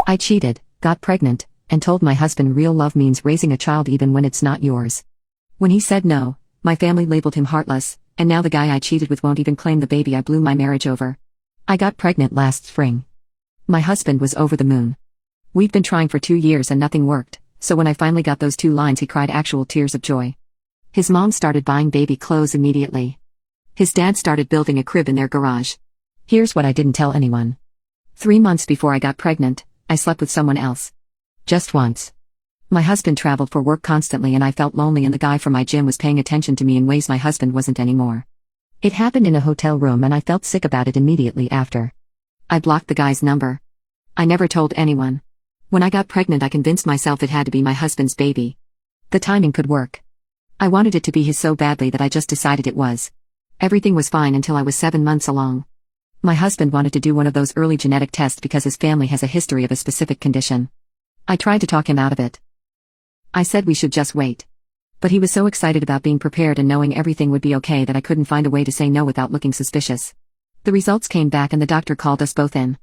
I cheated, got pregnant, and told my husband real love means raising a child even when it's not yours. When he said no, my family labeled him heartless, and now the guy I cheated with won't even claim the baby I blew my marriage over. I got pregnant last spring. My husband was over the moon. We've been trying for 2 years and nothing worked, so when I finally got those 2 lines he cried actual tears of joy. His mom started buying baby clothes immediately. His dad started building a crib in their garage. Here's what I didn't tell anyone. 3 months before I got pregnant, I slept with someone else. Just once. My husband traveled for work constantly and I felt lonely, and the guy from my gym was paying attention to me in ways my husband wasn't anymore. It happened in a hotel room and I felt sick about it immediately after. I blocked the guy's number. I never told anyone. When I got pregnant I convinced myself it had to be my husband's baby. The timing could work. I wanted it to be his so badly that I just decided it was. Everything was fine until I was 7 months along. My husband wanted to do one of those early genetic tests because his family has a history of a specific condition. I tried to talk him out of it. I said we should just wait. But he was so excited about being prepared and knowing everything would be okay that I couldn't find a way to say no without looking suspicious. The results came back and the doctor called us both in.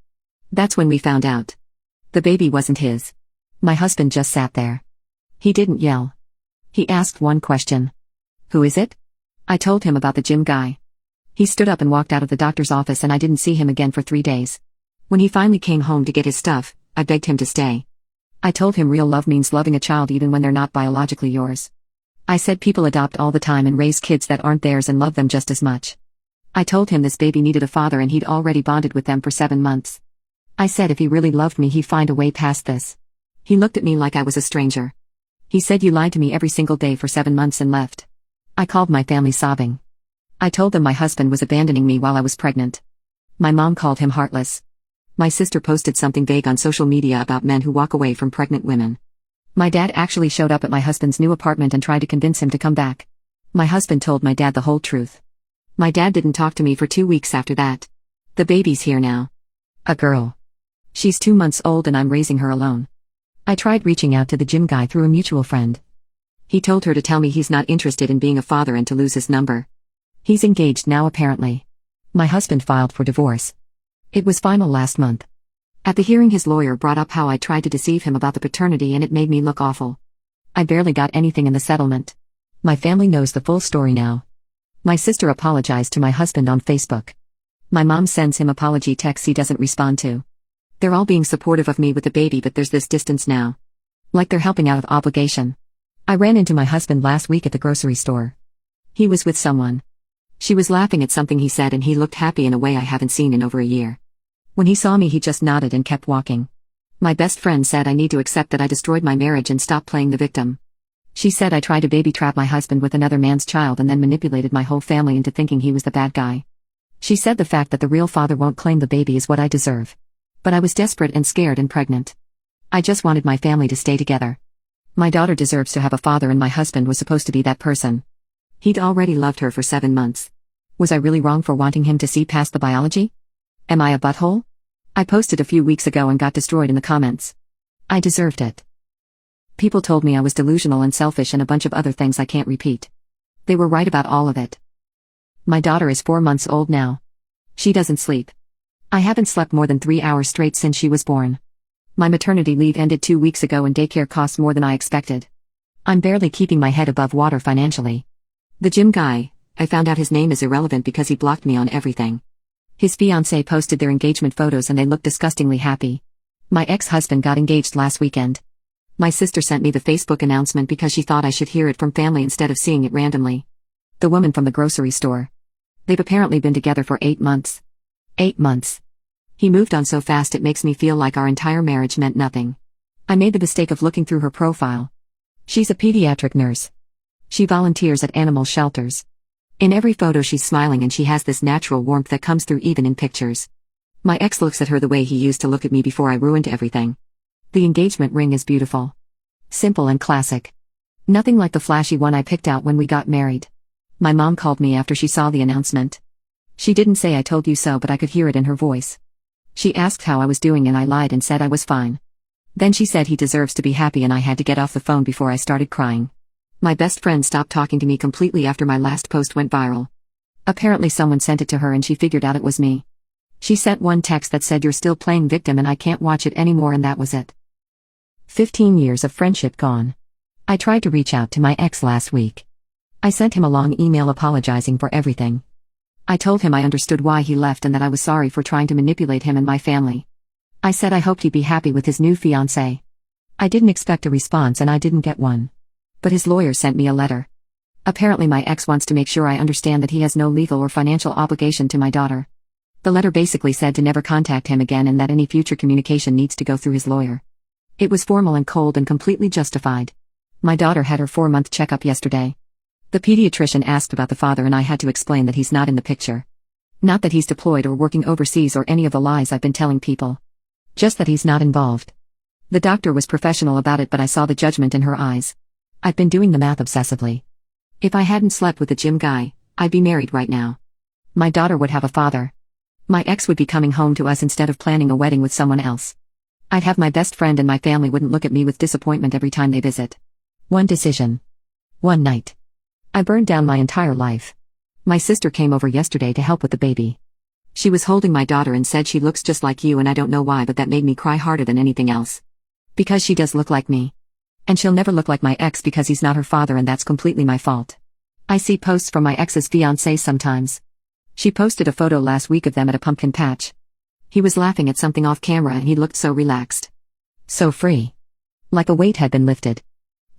That's when we found out. The baby wasn't his. My husband just sat there. He didn't yell. He asked one question. Who is it? I told him about the gym guy. He stood up and walked out of the doctor's office and I didn't see him again for 3 days. When he finally came home to get his stuff, I begged him to stay. I told him real love means loving a child even when they're not biologically yours. I said people adopt all the time and raise kids that aren't theirs and love them just as much. I told him this baby needed a father and he'd already bonded with them for 7 months. I said if he really loved me he'd find a way past this. He looked at me like I was a stranger. He said you lied to me every single day for 7 months and left. I called my family sobbing. I told them my husband was abandoning me while I was pregnant. My mom called him heartless. My sister posted something vague on social media about men who walk away from pregnant women. My dad actually showed up at my husband's new apartment and tried to convince him to come back. My husband told my dad the whole truth. My dad didn't talk to me for 2 weeks after that. The baby's here now. A girl. She's 2 months old and I'm raising her alone. I tried reaching out to the gym guy through a mutual friend. He told her to tell me he's not interested in being a father and to lose his number. He's engaged now apparently. My husband filed for divorce. It was final last month. At the hearing his lawyer brought up how I tried to deceive him about the paternity and it made me look awful. I barely got anything in the settlement. My family knows the full story now. My sister apologized to my husband on Facebook. My mom sends him apology texts he doesn't respond to. They're all being supportive of me with the baby, but there's this distance now. Like they're helping out of obligation. I ran into my husband last week at the grocery store. He was with someone. She was laughing at something he said and he looked happy in a way I haven't seen in over a year. When he saw me he just nodded and kept walking. My best friend said I need to accept that I destroyed my marriage and stop playing the victim. She said I tried to baby trap my husband with another man's child and then manipulated my whole family into thinking he was the bad guy. She said the fact that the real father won't claim the baby is what I deserve. But I was desperate and scared and pregnant. I just wanted my family to stay together. My daughter deserves to have a father and my husband was supposed to be that person. He'd already loved her for 7 months. Was I really wrong for wanting him to see past the biology? Am I a butthole? I posted a few weeks ago and got destroyed in the comments. I deserved it. People told me I was delusional and selfish and a bunch of other things I can't repeat. They were right about all of it. My daughter is 4 months old now. She doesn't sleep. I haven't slept more than 3 hours straight since she was born. My maternity leave ended 2 weeks ago and daycare costs more than I expected. I'm barely keeping my head above water financially. The gym guy, I found out his name is irrelevant because he blocked me on everything. His fiancée posted their engagement photos and they looked disgustingly happy. My ex-husband got engaged last weekend. My sister sent me the Facebook announcement because she thought I should hear it from family instead of seeing it randomly. The woman from the grocery store. They've apparently been together for 8 months. 8 months. He moved on so fast it makes me feel like our entire marriage meant nothing. I made the mistake of looking through her profile. She's a pediatric nurse. She volunteers at animal shelters. In every photo she's smiling and she has this natural warmth that comes through even in pictures. My ex looks at her the way he used to look at me before I ruined everything. The engagement ring is beautiful. Simple and classic. Nothing like the flashy one I picked out when we got married. My mom called me after she saw the announcement. She didn't say I told you so, but I could hear it in her voice. She asked how I was doing and I lied and said I was fine. Then she said he deserves to be happy and I had to get off the phone before I started crying. My best friend stopped talking to me completely after my last post went viral. Apparently someone sent it to her and she figured out it was me. She sent one text that said you're still playing victim and I can't watch it anymore, and that was it. 15 years of friendship gone. I tried to reach out to my ex last week. I sent him a long email apologizing for everything. I told him I understood why he left and that I was sorry for trying to manipulate him and my family. I said I hoped he'd be happy with his new fiancée. I didn't expect a response and I didn't get one. But his lawyer sent me a letter. Apparently my ex wants to make sure I understand that he has no legal or financial obligation to my daughter. The letter basically said to never contact him again and that any future communication needs to go through his lawyer. It was formal and cold and completely justified. My daughter had her 4-month checkup yesterday. The pediatrician asked about the father and I had to explain that he's not in the picture. Not that he's deployed or working overseas or any of the lies I've been telling people. Just that he's not involved. The doctor was professional about it, but I saw the judgment in her eyes. I've been doing the math obsessively. If I hadn't slept with the gym guy, I'd be married right now. My daughter would have a father. My ex would be coming home to us instead of planning a wedding with someone else. I'd have my best friend and my family wouldn't look at me with disappointment every time they visit. One decision. One night. I burned down my entire life. My sister came over yesterday to help with the baby. She was holding my daughter and said she looks just like you, and I don't know why, but that made me cry harder than anything else. Because she does look like me. And she'll never look like my ex because he's not her father, and that's completely my fault. I see posts from my ex's fiancé sometimes. She posted a photo last week of them at a pumpkin patch. He was laughing at something off camera and he looked so relaxed. So free. Like a weight had been lifted.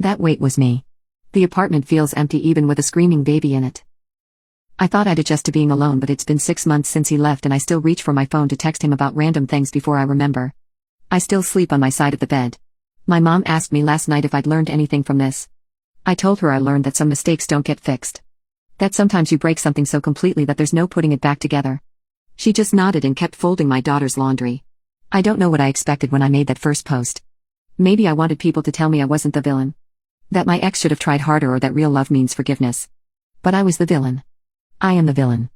That weight was me. The apartment feels empty even with a screaming baby in it. I thought I'd adjust to being alone, but it's been 6 months since he left and I still reach for my phone to text him about random things before I remember. I still sleep on my side of the bed. My mom asked me last night if I'd learned anything from this. I told her I learned that some mistakes don't get fixed. That sometimes you break something so completely that there's no putting it back together. She just nodded and kept folding my daughter's laundry. I don't know what I expected when I made that first post. Maybe I wanted people to tell me I wasn't the villain. That my ex should have tried harder, or that real love means forgiveness. But I was the villain. I am the villain.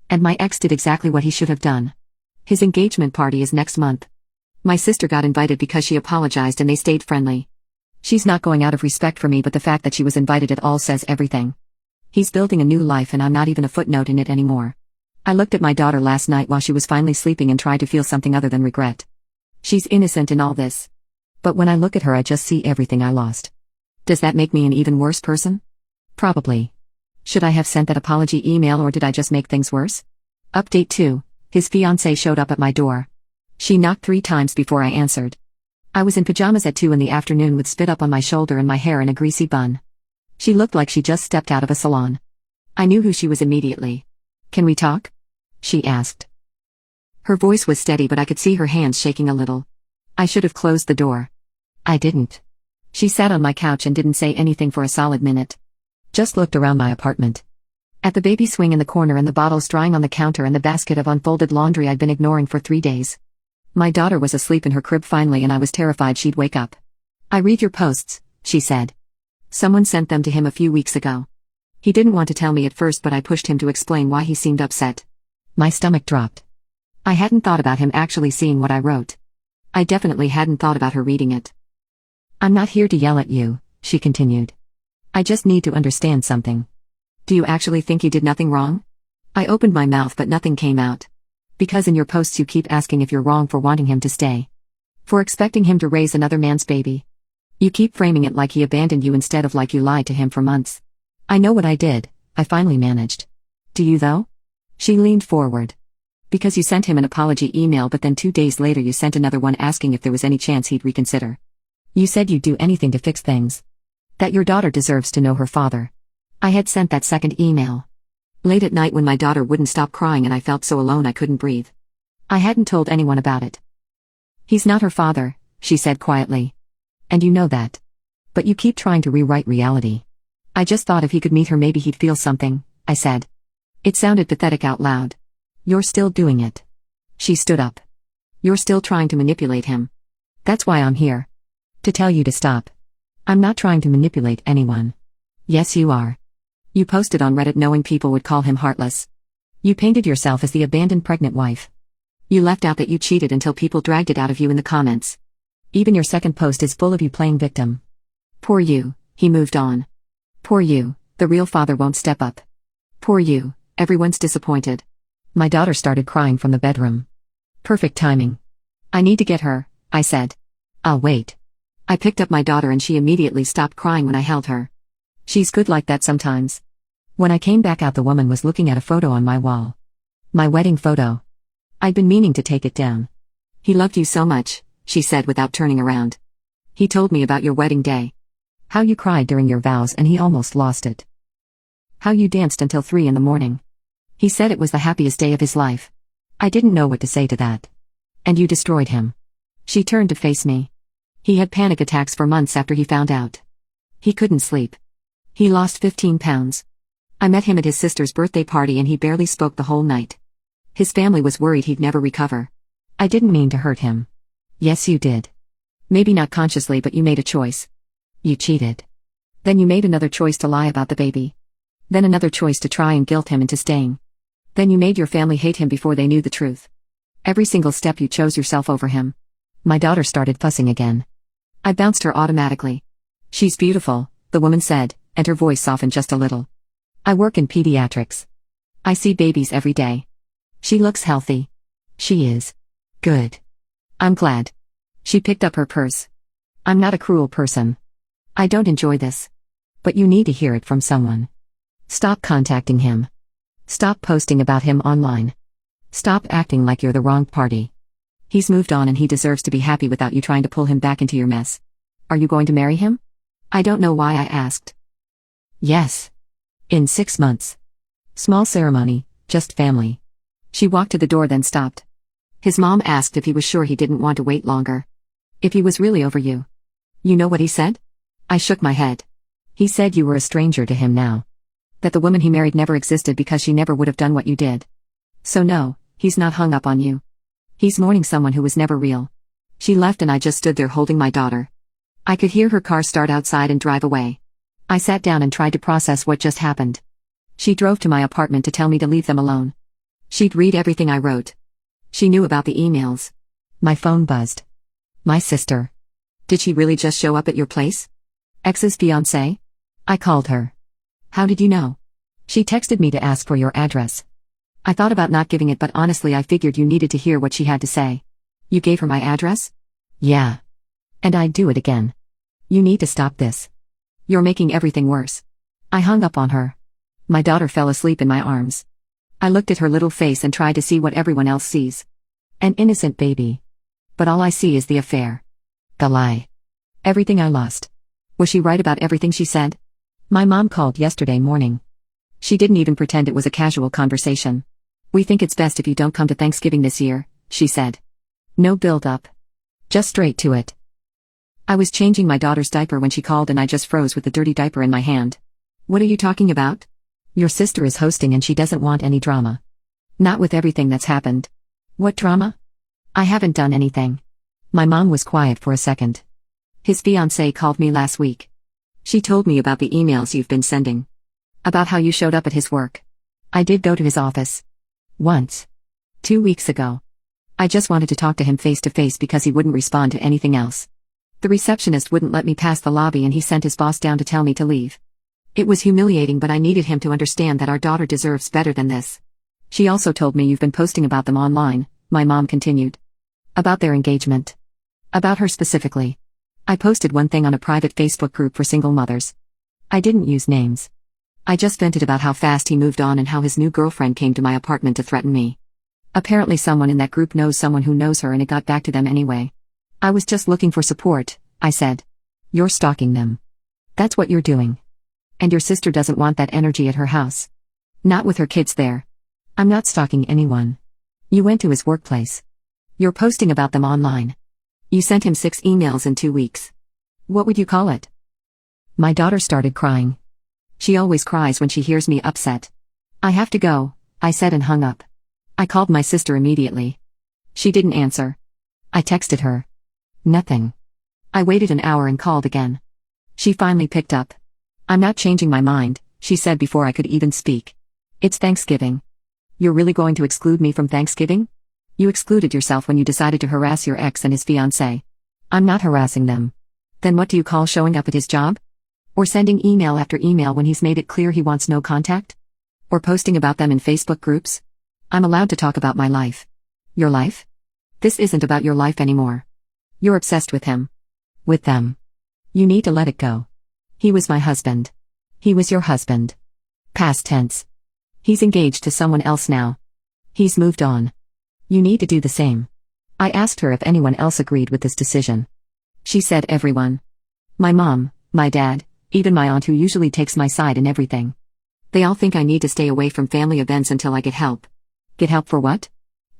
And my ex did exactly what he should have done. His engagement party is next month. My sister got invited because she apologized and they stayed friendly. She's not going out of respect for me, but the fact that she was invited at all says everything. He's building a new life and I'm not even a footnote in it anymore. I looked at my daughter last night while she was finally sleeping and tried to feel something other than regret. She's innocent in all this. But when I look at her, I just see everything I lost. Does that make me an even worse person? Probably. Should I have sent that apology email, or did I just make things worse? Update 2. His fiancée showed up at my door. She knocked 3 times before I answered. I was in pajamas at 2 in the afternoon with spit up on my shoulder and my hair in a greasy bun. She looked like she just stepped out of a salon. I knew who she was immediately. "Can we talk?" she asked. Her voice was steady, but I could see her hands shaking a little. I should have closed the door. I didn't. She sat on my couch and didn't say anything for a solid minute. Just looked around my apartment. At the baby swing in the corner and the bottles drying on the counter and the basket of unfolded laundry I'd been ignoring for 3 days. My daughter was asleep in her crib finally, and I was terrified she'd wake up. "I read your posts," she said. "Someone sent them to him a few weeks ago." He didn't want to tell me at first, but I pushed him to explain why he seemed upset. My stomach dropped. I hadn't thought about him actually seeing what I wrote. I definitely hadn't thought about her reading it. "I'm not here to yell at you," she continued. "I just need to understand something. Do you actually think you did nothing wrong?" I opened my mouth but nothing came out. "Because in your posts you keep asking if you're wrong for wanting him to stay. For expecting him to raise another man's baby. You keep framing it like he abandoned you instead of like you lied to him for months. I know what I did," I finally managed. "Do you though?" She leaned forward. "Because you sent him an apology email, but then 2 days later you sent another one asking if there was any chance he'd reconsider. You said you'd do anything to fix things. That your daughter deserves to know her father." I had sent that second email late at night when my daughter wouldn't stop crying and I felt so alone I couldn't breathe. I hadn't told anyone about it. "He's not her father," she said quietly. "And you know that. But you keep trying to rewrite reality. I just thought if he could meet her maybe he'd feel something," I said. It sounded pathetic out loud. "You're still doing it." She stood up. "You're still trying to manipulate him. That's why I'm here. To tell you to stop. I'm not trying to manipulate anyone." "Yes, you are. You posted on Reddit knowing people would call him heartless. You painted yourself as the abandoned pregnant wife. You left out that you cheated until people dragged it out of you in the comments. Even your second post is full of you playing victim. Poor you," he moved on. "Poor you, the real father won't step up. Poor you, everyone's disappointed." My daughter started crying from the bedroom. Perfect timing. I need to get her, I said. I'll wait. I picked up my daughter and she immediately stopped crying when I held her. She's good like that sometimes. When I came back out, the woman was looking at a photo on my wall. My wedding photo. I'd been meaning to take it down. He loved you so much, she said without turning around. He told me about your wedding day. How you cried during your vows and he almost lost it. How you danced until 3 in the morning. He said it was the happiest day of his life. I didn't know what to say to that. And you destroyed him. She turned to face me. He had panic attacks for months after he found out. He couldn't sleep. He lost 15 pounds. I met him at his sister's birthday party and he barely spoke the whole night. His family was worried he'd never recover. I didn't mean to hurt him. Yes, you did. Maybe not consciously, but you made a choice. You cheated. Then you made another choice to lie about the baby. Then another choice to try and guilt him into staying. Then you made your family hate him before they knew the truth. Every single step you chose yourself over him. My daughter started fussing again. I bounced her automatically. She's beautiful, the woman said, and her voice softened just a little. I work in pediatrics. I see babies every day. She looks healthy. She is. Good. I'm glad. She picked up her purse. I'm not a cruel person. I don't enjoy this. But you need to hear it from someone. Stop contacting him. Stop posting about him online. Stop acting like you're the wrong party. He's moved on and he deserves to be happy without you trying to pull him back into your mess. Are you going to marry him? I don't know why I asked. Yes. In 6 months. Small ceremony, just family. She walked to the door then stopped. His mom asked if he was sure he didn't want to wait longer. If he was really over you. You know what he said? I shook my head. He said you were a stranger to him now. That the woman he married never existed because she never would have done what you did. So no, he's not hung up on you. He's mourning someone who was never real. She left and I just stood there holding my daughter. I could hear her car start outside and drive away. I sat down and tried to process what just happened. She drove to my apartment to tell me to leave them alone. She'd read everything I wrote. She knew about the emails. My phone buzzed. My sister. Did she really just show up at your place? Ex's fiancé? I called her. How did you know? She texted me to ask for your address. I thought about not giving it, but honestly I figured you needed to hear what she had to say. You gave her my address? Yeah. And I'd do it again. You need to stop this. You're making everything worse. I hung up on her. My daughter fell asleep in my arms. I looked at her little face and tried to see what everyone else sees. An innocent baby. But all I see is the affair. The lie. Everything I lost. Was she right about everything she said? My mom called yesterday morning. She didn't even pretend it was a casual conversation. We think it's best if you don't come to Thanksgiving this year, she said. No build-up. Just straight to it. I was changing my daughter's diaper when she called and I just froze with the dirty diaper in my hand. What are you talking about? Your sister is hosting and she doesn't want any drama. Not with everything that's happened. What drama? I haven't done anything. My mom was quiet for a second. His fiancée called me last week. She told me about the emails you've been sending. About how you showed up at his work. I did go to his office. Once. 2 weeks ago. I just wanted to talk to him face to face because he wouldn't respond to anything else. The receptionist wouldn't let me pass the lobby and he sent his boss down to tell me to leave. It was humiliating, but I needed him to understand that our daughter deserves better than this. She also told me you've been posting about them online, my mom continued. About their engagement. About her specifically. I posted one thing on a private Facebook group for single mothers. I didn't use names. I just vented about how fast he moved on and how his new girlfriend came to my apartment to threaten me. Apparently someone in that group knows someone who knows her and it got back to them anyway. I was just looking for support, I said. You're stalking them. That's what you're doing. And your sister doesn't want that energy at her house. Not with her kids there. I'm not stalking anyone. You went to his workplace. You're posting about them online. You sent him 6 emails in 2 weeks. What would you call it? My daughter started crying. She always cries when she hears me upset. I have to go, I said and hung up. I called my sister immediately. She didn't answer. I texted her. Nothing. I waited an hour and called again. She finally picked up. I'm not changing my mind, she said before I could even speak. It's Thanksgiving. You're really going to exclude me from Thanksgiving? You excluded yourself when you decided to harass your ex and his fiancée. I'm not harassing them. Then what do you call showing up at his job? Or sending email after email when he's made it clear he wants no contact? Or posting about them in Facebook groups? I'm allowed to talk about my life. Your life? This isn't about your life anymore. You're obsessed with him. With them. You need to let it go. He was my husband. He was your husband. Past tense. He's engaged to someone else now. He's moved on. You need to do the same. I asked her if anyone else agreed with this decision. She said everyone. My mom, my dad, even my aunt who usually takes my side in everything. They all think I need to stay away from family events until I get help. Get help for what?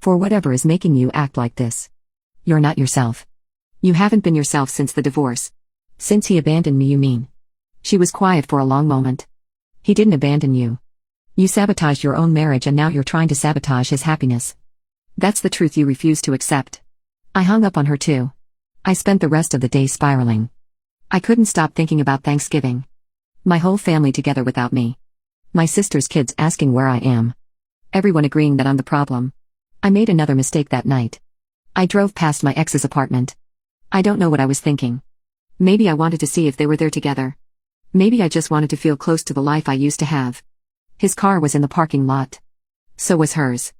For whatever is making you act like this. You're not yourself. You haven't been yourself since the divorce. Since he abandoned me, you mean? She was quiet for a long moment. He didn't abandon you. You sabotaged your own marriage and now you're trying to sabotage his happiness. That's the truth you refuse to accept. I hung up on her too. I spent the rest of the day spiraling. I couldn't stop thinking about Thanksgiving. My whole family together without me. My sister's kids asking where I am. Everyone agreeing that I'm the problem. I made another mistake that night. I drove past my ex's apartment. I don't know what I was thinking. Maybe I wanted to see if they were there together. Maybe I just wanted to feel close to the life I used to have. His car was in the parking lot. So was hers.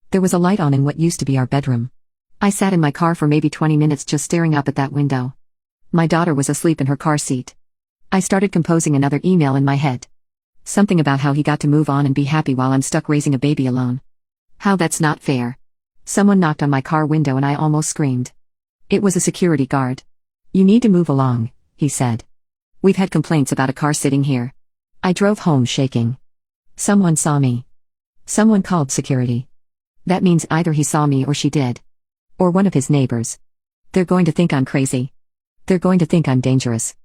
There was a light on in what used to be our bedroom. I sat in my car for maybe 20 minutes just staring up at that window. My daughter was asleep in her car seat. I started composing another email in my head. Something about how he got to move on and be happy while I'm stuck raising a baby alone. How that's not fair. Someone knocked on my car window and I almost screamed. It was a security guard. You need to move along, he said. We've had complaints about a car sitting here. I drove home shaking. Someone saw me. Someone called security. That means either he saw me or she did. Or one of his neighbors. They're going to think I'm crazy. They're going to think I'm dangerous.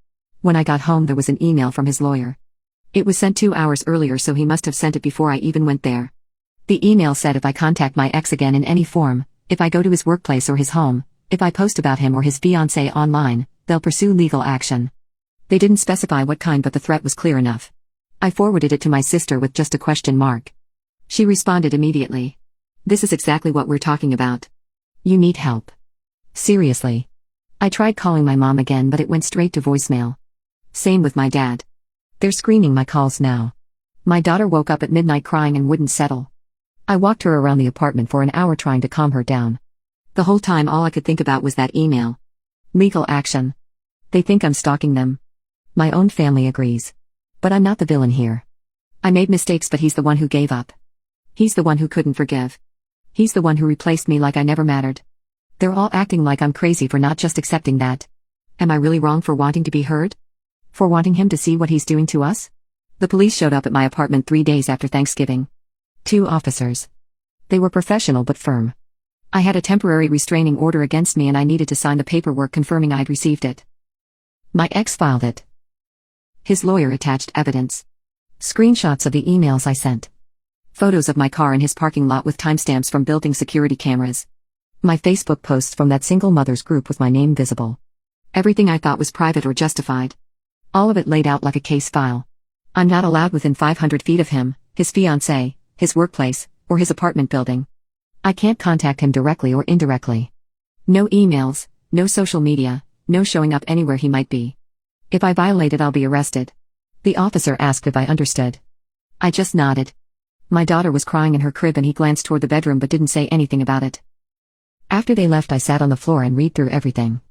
When I got home there was an email from his lawyer. It was sent 2 hours earlier, so he must have sent it before I even went there. The email said if I contact my ex again in any form, if I go to his workplace or his home, if I post about him or his fiancée online, they'll pursue legal action. They didn't specify what kind, but the threat was clear enough. I forwarded it to my sister with just a question mark. She responded immediately. This is exactly what we're talking about. You need help. Seriously. I tried calling my mom again, but it went straight to voicemail. Same with my dad. They're screening my calls now. My daughter woke up at midnight crying and wouldn't settle. I walked her around the apartment for an hour trying to calm her down. The whole time all I could think about was that email. Legal action. They think I'm stalking them. My own family agrees. But I'm not the villain here. I made mistakes, but he's the one who gave up. He's the one who couldn't forgive. He's the one who replaced me like I never mattered. They're all acting like I'm crazy for not just accepting that. Am I really wrong for wanting to be heard? For wanting him to see what he's doing to us? The police showed up at my apartment 3 days after Thanksgiving. 2 officers. They were professional but firm. I had a temporary restraining order against me and I needed to sign the paperwork confirming I'd received it. My ex filed it. His lawyer attached evidence. Screenshots of the emails I sent. Photos of my car in his parking lot with timestamps from building security cameras. My Facebook posts from that single mothers group with my name visible. Everything I thought was private or justified. All of it laid out like a case file. I'm not allowed within 500 feet of him, his fiancée, his workplace, or his apartment building. I can't contact him directly or indirectly. No emails, no social media, no showing up anywhere he might be. If I violate it, I'll be arrested. The officer asked if I understood. I just nodded. My daughter was crying in her crib and he glanced toward the bedroom but didn't say anything about it. After they left, I sat on the floor and read through everything.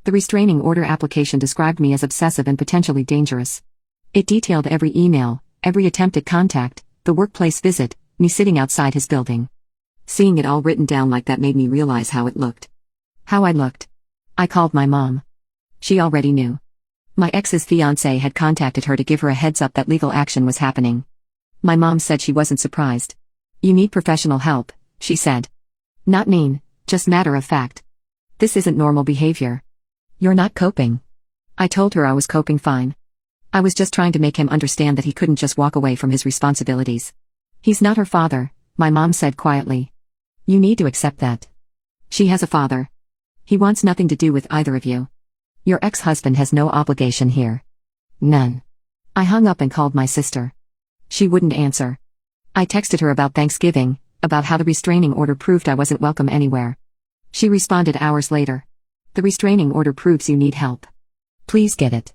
The restraining order application described me as obsessive and potentially dangerous. It detailed every email, every attempted contact, the workplace visit, me sitting outside his building. Seeing it all written down like that made me realize how it looked. How I looked. I called my mom. She already knew. My ex's fiancé had contacted her to give her a heads up that legal action was happening. My mom said she wasn't surprised. You need professional help, she said. Not mean, just matter of fact. This isn't normal behavior. You're not coping. I told her I was coping fine. I was just trying to make him understand that he couldn't just walk away from his responsibilities. He's not her father, my mom said quietly. You need to accept that. She has a father. He wants nothing to do with either of you. Your ex-husband has no obligation here. None. I hung up and called my sister. She wouldn't answer. I texted her about Thanksgiving, about how the restraining order proved I wasn't welcome anywhere. She responded hours later. The restraining order proves you need help. Please get it.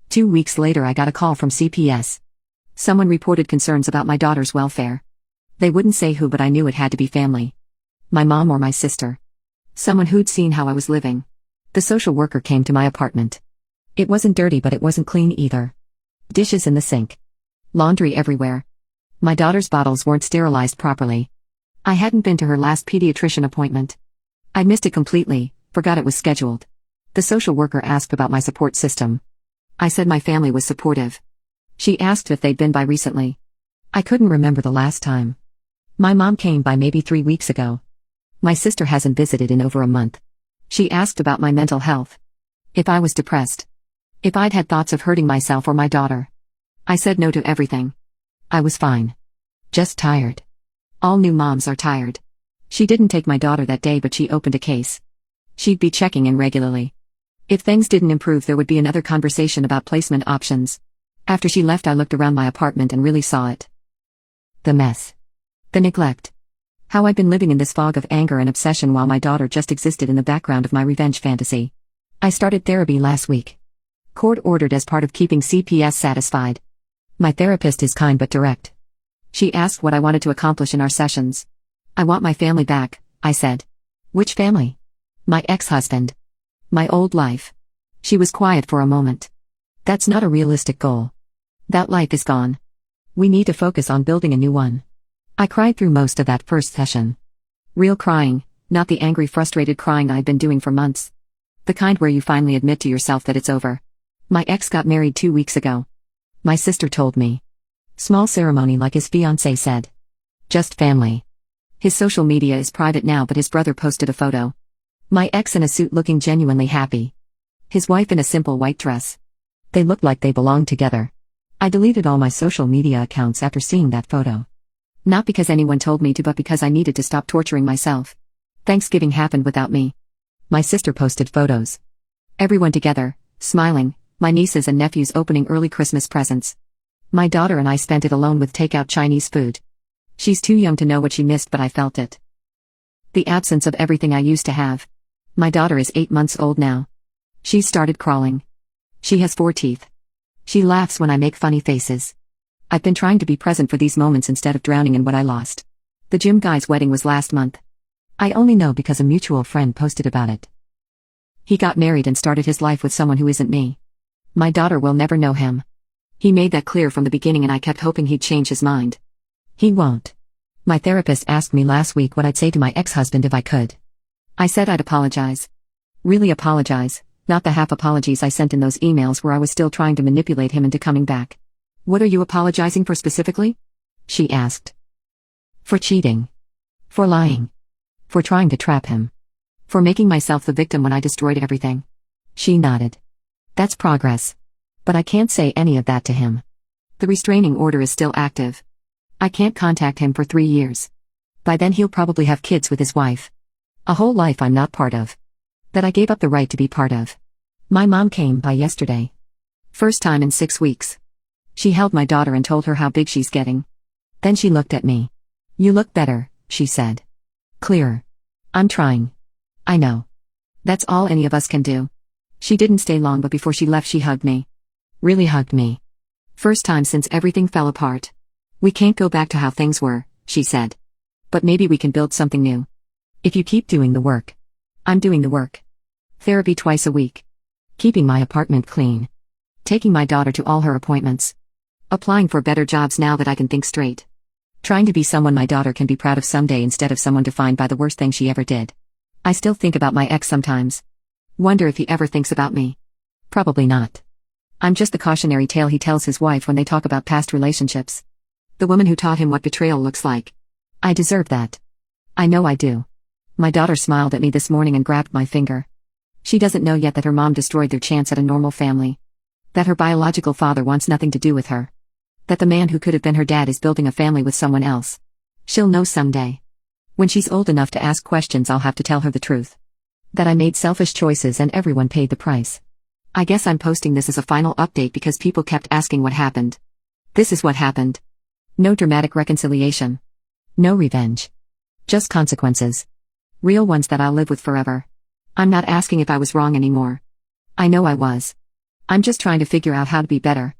2 weeks later I got a call from CPS. Someone reported concerns about my daughter's welfare. They wouldn't say who, but I knew it had to be family. My mom or my sister. Someone who'd seen how I was living. The social worker came to my apartment. It wasn't dirty, but it wasn't clean either. Dishes in the sink. Laundry everywhere. My daughter's bottles weren't sterilized properly. I hadn't been to her last pediatrician appointment. I missed it completely, forgot it was scheduled. The social worker asked about my support system. I said my family was supportive. She asked if they'd been by recently. I couldn't remember the last time. My mom came by maybe 3 weeks ago. My sister hasn't visited in over a month. She asked about my mental health. If I was depressed. If I'd had thoughts of hurting myself or my daughter. I said no to everything. I was fine. Just tired. All new moms are tired. She didn't take my daughter that day, but she opened a case. She'd be checking in regularly. If things didn't improve, there would be another conversation about placement options. After she left, I looked around my apartment and really saw it. The mess. The neglect. How I'd been living in this fog of anger and obsession while my daughter just existed in the background of my revenge fantasy. I started therapy last week. Court-ordered as part of keeping CPS satisfied. My therapist is kind but direct. She asked what I wanted to accomplish in our sessions. I want my family back, I said. Which family? My ex-husband. My old life. She was quiet for a moment. That's not a realistic goal. That life is gone. We need to focus on building a new one. I cried through most of that first session. Real crying, not the angry, frustrated crying I'd been doing for months. The kind where you finally admit to yourself that it's over. My ex got married 2 weeks ago. My sister told me. Small ceremony like his fiancée said. Just family. His social media is private now, but his brother posted a photo. My ex in a suit looking genuinely happy. His wife in a simple white dress. They looked like they belonged together. I deleted all my social media accounts after seeing that photo. Not because anyone told me to, but because I needed to stop torturing myself. Thanksgiving happened without me. My sister posted photos. Everyone together, smiling, my nieces and nephews opening early Christmas presents. My daughter and I spent it alone with takeout Chinese food. She's too young to know what she missed, but I felt it. The absence of everything I used to have. My daughter is 8 months old now. She's started crawling. She has 4 teeth. She laughs when I make funny faces. I've been trying to be present for these moments instead of drowning in what I lost. The gym guy's wedding was last month. I only know because a mutual friend posted about it. He got married and started his life with someone who isn't me. My daughter will never know him. He made that clear from the beginning, and I kept hoping he'd change his mind. He won't. My therapist asked me last week what I'd say to my ex-husband if I could. I said I'd apologize. Really apologize, not the half apologies I sent in those emails where I was still trying to manipulate him into coming back. What are you apologizing for specifically? She asked. For cheating. For lying. For trying to trap him. For making myself the victim when I destroyed everything. She nodded. That's progress. But I can't say any of that to him. The restraining order is still active. I can't contact him for 3 years. By then he'll probably have kids with his wife. A whole life I'm not part of. That I gave up the right to be part of. My mom came by yesterday. First time in 6 weeks. She held my daughter and told her how big she's getting. Then she looked at me. You look better, she said. Clearer. I'm trying. I know. That's all any of us can do. She didn't stay long, but before she left she hugged me. Really hugged me. First time since everything fell apart. We can't go back to how things were, she said. But maybe we can build something new. If you keep doing the work. I'm doing the work. Therapy twice a week. Keeping my apartment clean. Taking my daughter to all her appointments. Applying for better jobs now that I can think straight. Trying to be someone my daughter can be proud of someday instead of someone defined by the worst thing she ever did. I still think about my ex sometimes. Wonder if he ever thinks about me. Probably not. I'm just the cautionary tale he tells his wife when they talk about past relationships. The woman who taught him what betrayal looks like. I deserve that. I know I do. My daughter smiled at me this morning and grabbed my finger. She doesn't know yet that her mom destroyed their chance at a normal family. That her biological father wants nothing to do with her. That the man who could have been her dad is building a family with someone else. She'll know someday. When she's old enough to ask questions, I'll have to tell her the truth. That I made selfish choices and everyone paid the price. I guess I'm posting this as a final update because people kept asking what happened. This is what happened. No dramatic reconciliation. No revenge. Just consequences. Real ones that I'll live with forever. I'm not asking if I was wrong anymore. I know I was. I'm just trying to figure out how to be better.